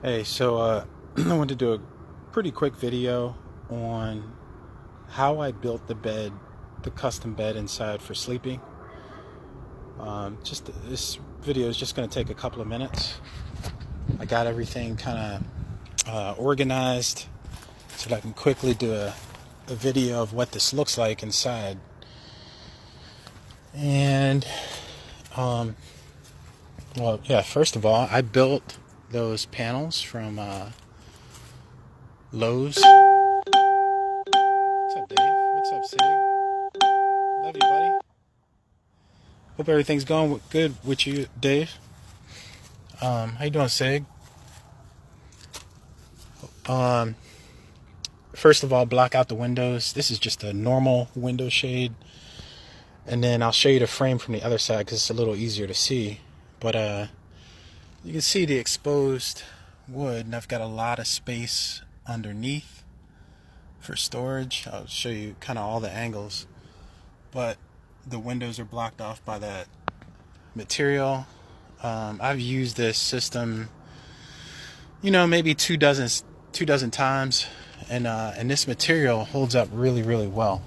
Hey, I want to do a pretty quick video on how I built the bed, the custom bed inside for sleeping. Just this video is just going to take a couple of minutes. I got everything kind of organized so that I can quickly do a video of what this looks like inside. And well, yeah, first of all, I built those panels from Lowe's. What's up, Dave? What's up, Sig? Love you, buddy. Hope everything's going good with you, Dave. How you doing, Sig? First of all, block out the windows. This is just a normal window shade. And then I'll show you the frame from the other side because it's a little easier to see. But you can see the exposed wood, and I've got a lot of space underneath for storage. I'll show you kind of all the angles. But the windows are blocked off by that material. I've used this system, maybe two dozen times, and this material holds up really, really well.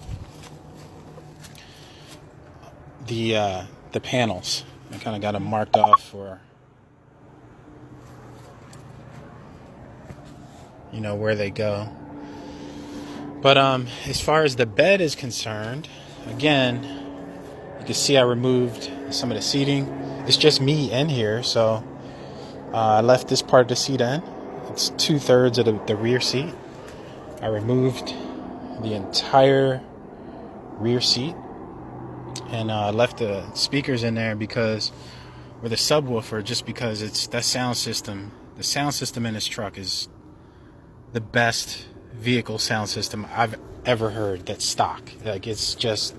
The panels, I kind of got them marked off for where they go. But as far as the bed is concerned, again, you can see I removed some of the seating. It's just me in here, so I left this part of the seat in. It's 2/3 of the rear seat. I removed the entire rear seat and left the speakers in there with the subwoofer, just because it's that sound system. The sound system in this truck is the best vehicle sound system I've ever heard that's stock. Like, it's just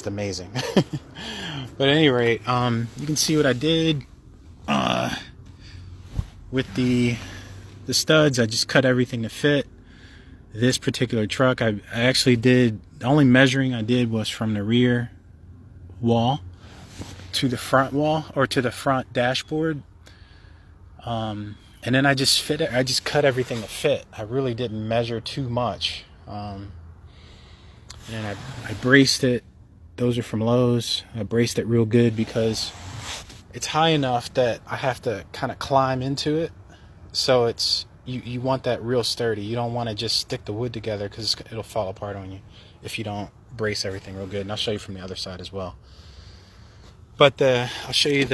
amazing. But at any rate, you can see what I did with the studs. I just cut everything to fit this particular truck. I actually did, the only measuring I did was from the rear wall to the front wall, or to the front dashboard. And then I just cut everything to fit. I really didn't measure too much. And I braced it. Those are from Lowe's. I braced it real good because it's high enough that I have to kind of climb into it. So it's, you want that real sturdy. You don't want to just stick the wood together because it'll fall apart on you if you don't brace everything real good. And I'll show you from the other side as well. But I'll show you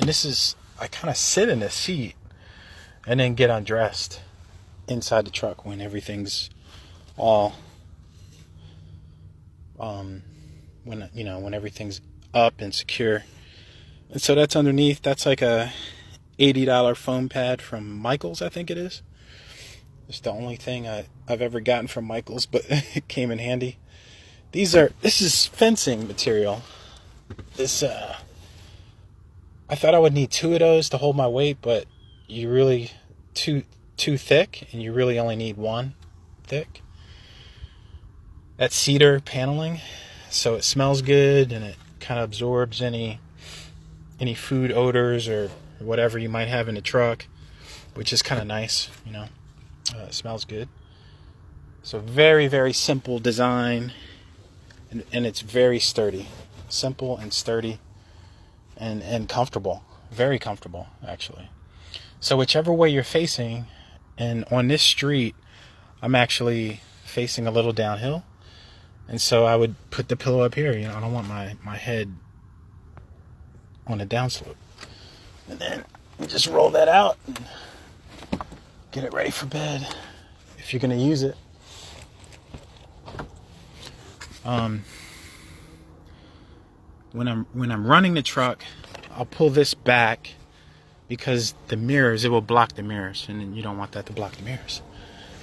and this is, I kind of sit in the seat and then get undressed inside the truck when everything's all, when everything's up and secure. And so that's underneath. That's like a $80 foam pad from Michaels, I think it is. It's the only thing I've ever gotten from Michaels, but it came in handy. This is fencing material. I thought I would need 2 of those to hold my weight, but you really too thick, and you really only need 1 thick. That's cedar paneling, so it smells good, and it kind of absorbs any food odors or whatever you might have in the truck, which is kind of nice. It smells good. So very, very simple design, and it's very sturdy. Simple and sturdy. And comfortable, very comfortable, actually. So whichever way you're facing, and on this street, I'm actually facing a little downhill, and so I would put the pillow up here. I don't want my head on a downslope, and then you just roll that out and get it ready for bed if you're going to use it. When I'm running the truck, I'll pull this back because the mirrors, it will block the mirrors, and then you don't want that to block the mirrors.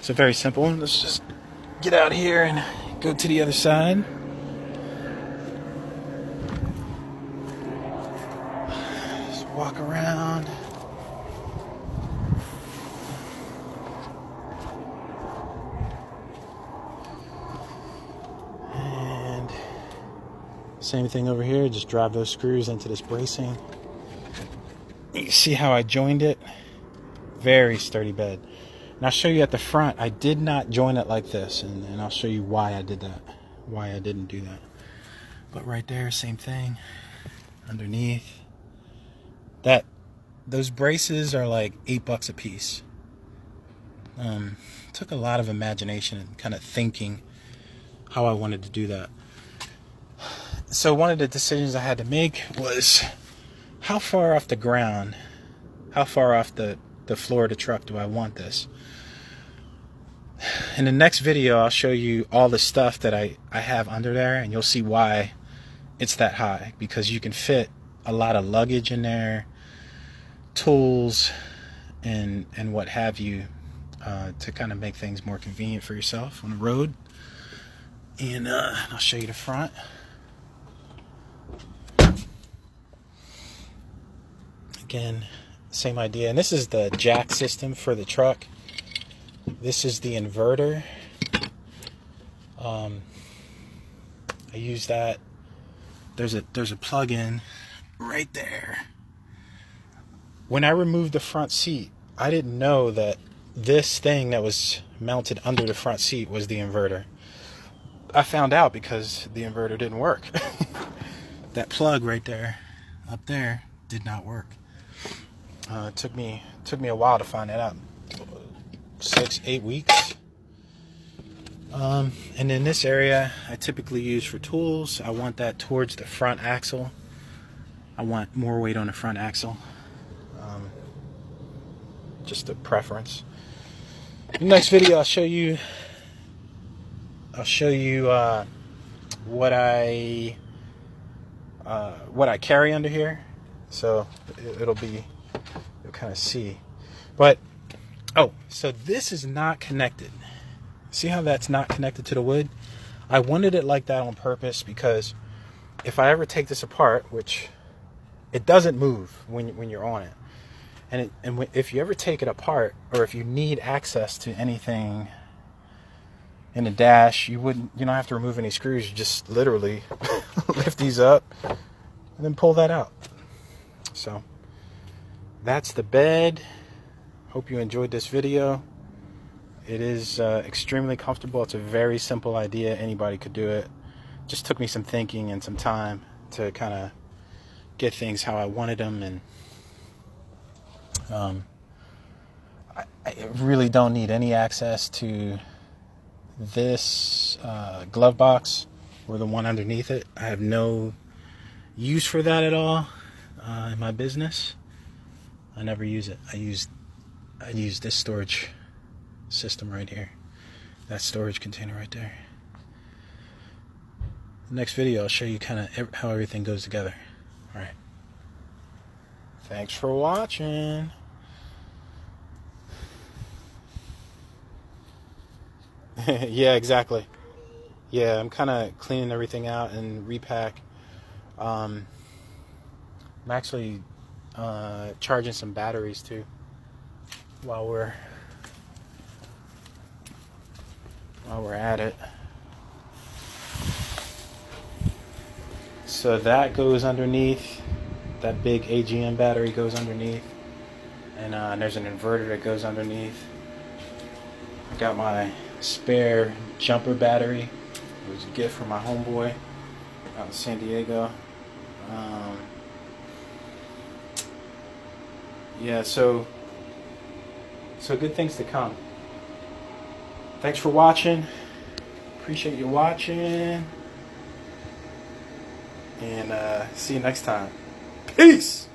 So very simple. Let's just get out here and go to the other side. Just walk around. Same thing over here, just drive those screws into this bracing. You see how I joined it? Very sturdy bed. And I'll show you at the front, I did not join it like this, and I'll show you why I did that, why I didn't do that. But right there, same thing. Underneath. Those braces are like $8 a piece. Took a lot of imagination and kind of thinking how I wanted to do that. So one of the decisions I had to make was, how far off the ground, how far off the floor of the truck do I want this? In the next video, I'll show you all the stuff that I have under there, and you'll see why it's that high, because you can fit a lot of luggage in there, tools, and what have you, to kind of make things more convenient for yourself on the road. And I'll show you the front. Again, same idea. And this is the jack system for the truck. This is the inverter. I use that. There's a plug-in right there. When I removed the front seat, I didn't know that this thing that was mounted under the front seat was the inverter. I found out because the inverter didn't work. That plug right there, up there, did not work. It took me a while to find that out. 6-8 weeks. And in this area, I typically use for tools. I want that towards the front axle. I want more weight on the front axle. Just a preference. In the next video, I'll show you what I carry under here. So you'll kind of see. But so this is not connected. See how that's not connected to the wood? I wanted it like that on purpose because if I ever take this apart, which it doesn't move when you're on it, and if you ever take it apart, or if you need access to anything in the dash, you don't have to remove any screws. You just literally lift these up and then pull that out. So that's the bed. Hope you enjoyed this video. It is extremely comfortable. It's a very simple idea. Anybody could do it. Just took me some thinking and some time to kind of get things how I wanted them. And I really don't need any access to this glove box or the one underneath it. I have no use for that at all in my business. I never use it. I use this storage system right here, that storage container right there. The next video, I'll show you kind of how everything goes together. All right. Thanks for watching. Yeah, exactly. Yeah, I'm kind of cleaning everything out and repack. I'm actually charging some batteries too while we're at it. So that goes underneath. That big AGM battery goes underneath, and there's an inverter that goes underneath. I got my spare jumper battery. It was a gift from my homeboy out in San Diego. Yeah, so good things to come. Thanks for watching. Appreciate you watching. And see you next time. Peace!